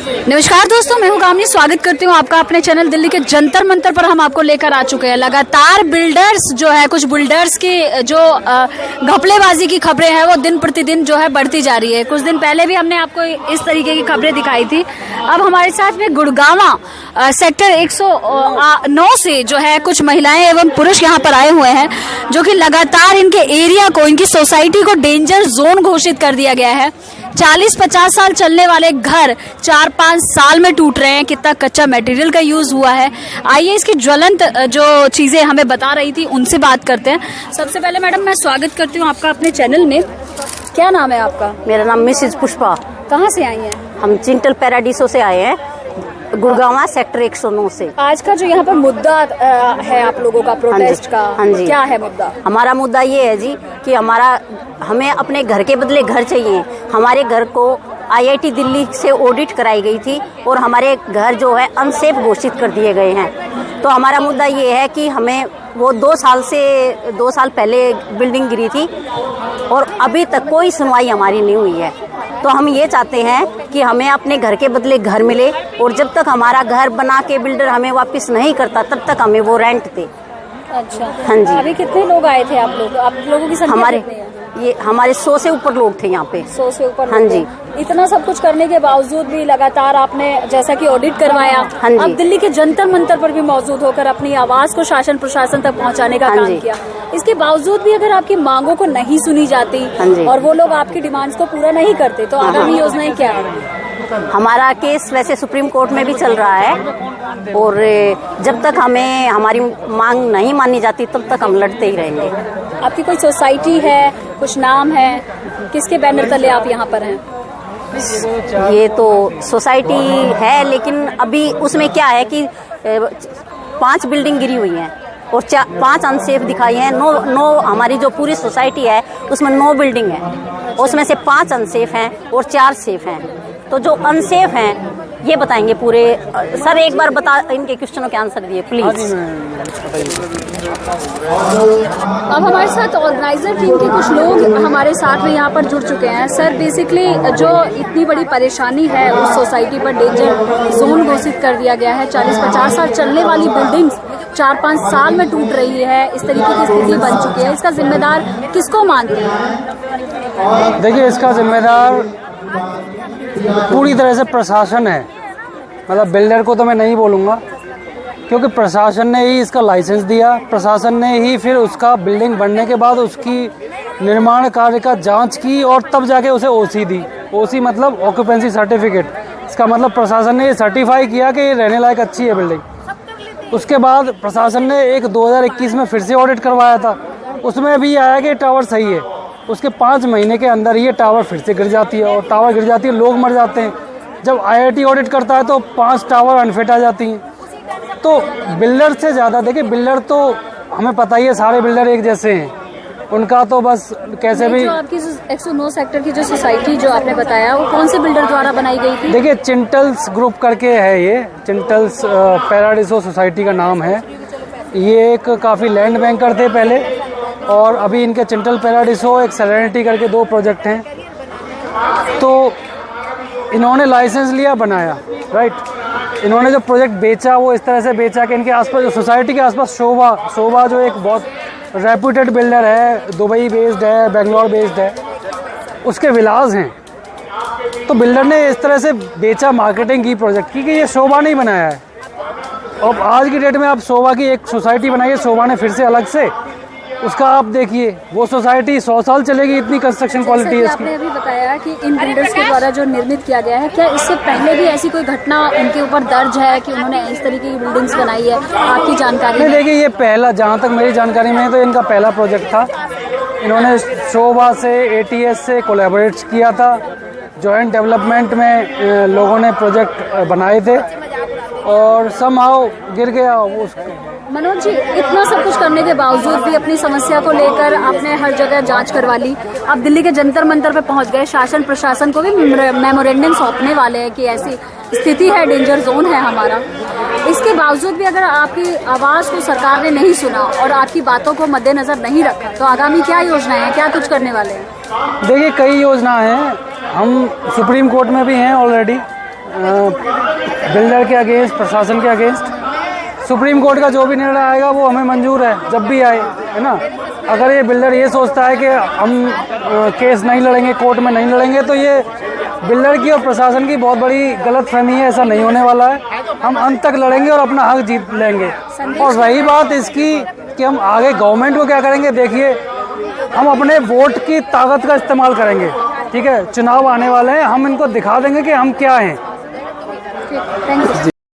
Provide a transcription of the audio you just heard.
नमस्कार दोस्तों, मैं हूं गामनी। स्वागत करती हूं आपका अपने चैनल दिल्ली के जंतर मंतर पर। हम आपको लेकर आ चुके हैं। लगातार बिल्डर्स जो है, कुछ बिल्डर्स की जो घपलेबाजी की खबरें हैं वो दिन प्रतिदिन जो है बढ़ती जा रही है। कुछ दिन पहले भी हमने आपको इस तरीके की खबरें दिखाई थी। अब हमारे साथ में गुड़गांव सेक्टर 109 से जो है कुछ महिलाएं एवं पुरुष यहाँ पर आए हुए हैं, जो कि लगातार इनके एरिया को, इनकी सोसाइटी को डेंजर जोन घोषित कर दिया गया है। 40-50 साल चलने वाले घर 4-5 साल में टूट रहे हैं। कितना कच्चा मटेरियल का यूज हुआ है, आइए इसकी ज्वलंत जो चीजें हमें बता रही थी उनसे बात करते हैं। सबसे पहले मैडम, मैं स्वागत करती हूँ आपका अपने चैनल में। क्या नाम है आपका? मेरा नाम मिसेज पुष्पा। कहाँ से आई हैं? हम चिंटल पैराडीसो से आए हैं, गुड़गांव सेक्टर 109 से। आज का जो यहाँ पर मुद्दा है आप लोगों का, प्रोटेस्ट का, हाँ जी, क्या है मुद्दा? हमारा मुद्दा ये है जी कि हमें अपने घर के बदले घर चाहिए। हमारे घर को IIT दिल्ली से ऑडिट कराई गई थी और हमारे घर जो है अनसेफ घोषित कर दिए गए हैं। तो हमारा मुद्दा ये है कि हमें वो 2 साल पहले बिल्डिंग गिरी थी और अभी तक कोई सुनवाई हमारी नहीं हुई है। तो हम ये चाहते हैं कि हमें अपने घर के बदले घर मिले और जब तक हमारा घर बना के बिल्डर हमें वापस नहीं करता तब तक हमें वो रेंट दे। अच्छा, हाँ जी। अभी कितने लोग आए थे आप लोगों की संख्या कितनी है? हमारे 100 से ऊपर लोग थे यहाँ पे। 100 से ऊपर। हाँ जी। इतना सब कुछ करने के बावजूद भी लगातार आपने जैसा कि ऑडिट करवाया, हाँ जी, अब दिल्ली के जंतर मंतर पर भी मौजूद होकर अपनी आवाज को शासन प्रशासन तक पहुँचाने का काम किया। इसके बावजूद भी अगर आपकी मांगों को नहीं सुनी जाती और वो लोग आपकी डिमांड्स को पूरा नहीं करते, तो आगामी योजनाएं क्या है? हमारा केस वैसे सुप्रीम कोर्ट में भी चल रहा है और जब तक हमें हमारी मांग नहीं मानी जाती तब तक हम लड़ते ही रहेंगे। आपकी कोई सोसाइटी है, कुछ नाम है, किसके बैनर तले आप यहाँ पर हैं? ये तो सोसाइटी है, लेकिन अभी उसमें क्या है कि 5 बिल्डिंग गिरी हुई हैं और 5 अनसेफ दिखाई हैं। 9 हमारी जो पूरी सोसाइटी है उसमें 9 बिल्डिंग है, उसमें से 5 अनसेफ हैं और 4 सेफ हैं। तो जो अनसेफ हैं ये बताएंगे पूरे। सर एक बार इनके क्वेश्चनों के आंसर दिए प्लीज। अब हमारे साथ ऑर्गेनाइजर टीम के कुछ लोग हमारे साथ में यहाँ पर जुड़ चुके हैं। सर, बेसिकली जो इतनी बड़ी परेशानी है उस सोसाइटी पर डेंजर जोन घोषित कर दिया गया है। 40-50 साल चलने वाली बिल्डिंग्स 4-5 साल में टूट रही है, इस तरीके की स्थिति बन चुकी है। इसका जिम्मेदार किसको मानते हैं? देखिए, इसका जिम्मेदार पूरी तरह से प्रशासन है। मतलब बिल्डर को तो मैं नहीं बोलूँगा, क्योंकि प्रशासन ने ही इसका लाइसेंस दिया। प्रशासन ने ही फिर उसका बिल्डिंग बनने के बाद उसकी निर्माण कार्य का जांच की और तब जाके उसे OC दी। OC मतलब ऑक्यूपेंसी सर्टिफिकेट। इसका मतलब प्रशासन ने ये सर्टिफाई किया कि ये रहने लायक अच्छी है बिल्डिंग। उसके बाद प्रशासन ने एक 2021 में फिर से ऑडिट करवाया था, उसमें भी आया कि टावर सही है। उसके 5 महीने के अंदर ये टावर फिर से गिर जाती है और टावर गिर जाती है, लोग मर जाते हैं। जब IIT ऑडिट करता है तो 5 टावर अनफिट आ जाती हैं। तो बिल्डर से ज़्यादा, देखिए बिल्डर तो हमें पता ही है, सारे बिल्डर एक जैसे हैं। उनका तो बस कैसे भी। जो आपकी 109 सेक्टर की जो सोसाइटी जो आपने बताया, वो कौन से बिल्डर द्वारा बनाई गई थी? देखिए, चिंटल्स ग्रुप करके है, ये चिंटल्स पैराडीसो सोसाइटी का नाम है। ये एक काफ़ी लैंड बैंकर थे पहले, और अभी इनके चिंटल पैराडीसो, एक सेरेनिटी करके 2 प्रोजेक्ट हैं। तो इन्होंने लाइसेंस लिया, बनाया, राइट। इन्होंने जो प्रोजेक्ट बेचा वो इस तरह से बेचा कि इनके आसपास जो सोसाइटी के आसपास शोभा जो एक बहुत रेप्यूटेड बिल्डर है, दुबई बेस्ड है, बेंगलोर बेस्ड है, उसके विलास हैं। तो बिल्डर ने इस तरह से बेचा, मार्केटिंग की प्रोजेक्ट की, कि ये शोभा नहीं बनाया है। और आज की डेट में आप शोभा की एक सोसाइटी बनाई है, शोभा ने फिर से अलग से, उसका आप देखिए वो सोसाइटी 100 साल चलेगी, इतनी कंस्ट्रक्शन क्वालिटी है इसकी। आपने अभी बताया कि इन बिल्डर्स के द्वारा जो निर्मित किया गया है, क्या इससे पहले भी ऐसी कोई घटना उनके ऊपर दर्ज है कि उन्होंने इस तरीके की बिल्डिंग्स बनाई है, आपकी जानकारी में? देखिए, ये पहला, जहाँ तक मेरी जानकारी में है तो इनका पहला प्रोजेक्ट था। इन्होंने शोभा से, ATS से कोलैबोरेट किया था। जॉइंट डेवलपमेंट में लोगों ने प्रोजेक्ट बनाए थे और समहाउ गिर गया उसको। मनोज जी, इतना सब कुछ करने के बावजूद भी अपनी समस्या को लेकर आपने हर जगह जांच करवा ली। आप दिल्ली के जंतर मंतर पे पहुंच गए, शासन प्रशासन को भी मेमोरेंडम सौंपने वाले हैं कि ऐसी स्थिति है, डेंजर जोन है हमारा। इसके बावजूद भी अगर आपकी आवाज़ को सरकार ने नहीं सुना और आपकी बातों को मद्देनजर नहीं रखा, तो आगामी क्या योजनाएं हैं, क्या कुछ करने वाले हैं? देखिए, कई योजना हैं। हम सुप्रीम कोर्ट में भी हैं ऑलरेडी, बिल्डर के अगेंस्ट, प्रशासन के अगेंस्ट। सुप्रीम कोर्ट का जो भी निर्णय आएगा वो हमें मंजूर है, जब भी आए, है ना। अगर ये बिल्डर ये सोचता है कि हम केस नहीं लड़ेंगे, कोर्ट में नहीं लड़ेंगे, तो ये बिल्डर की और प्रशासन की बहुत बड़ी गलतफहमी है। ऐसा नहीं होने वाला है, हम अंत तक लड़ेंगे और अपना हक जीत लेंगे। और रही बात इसकी कि हम आगे गवर्नमेंट को क्या करेंगे, देखिए हम अपने वोट की ताकत का इस्तेमाल करेंगे, ठीक है। चुनाव आने वाले हैं, हम इनको दिखा देंगे कि हम क्या हैं। Thank you.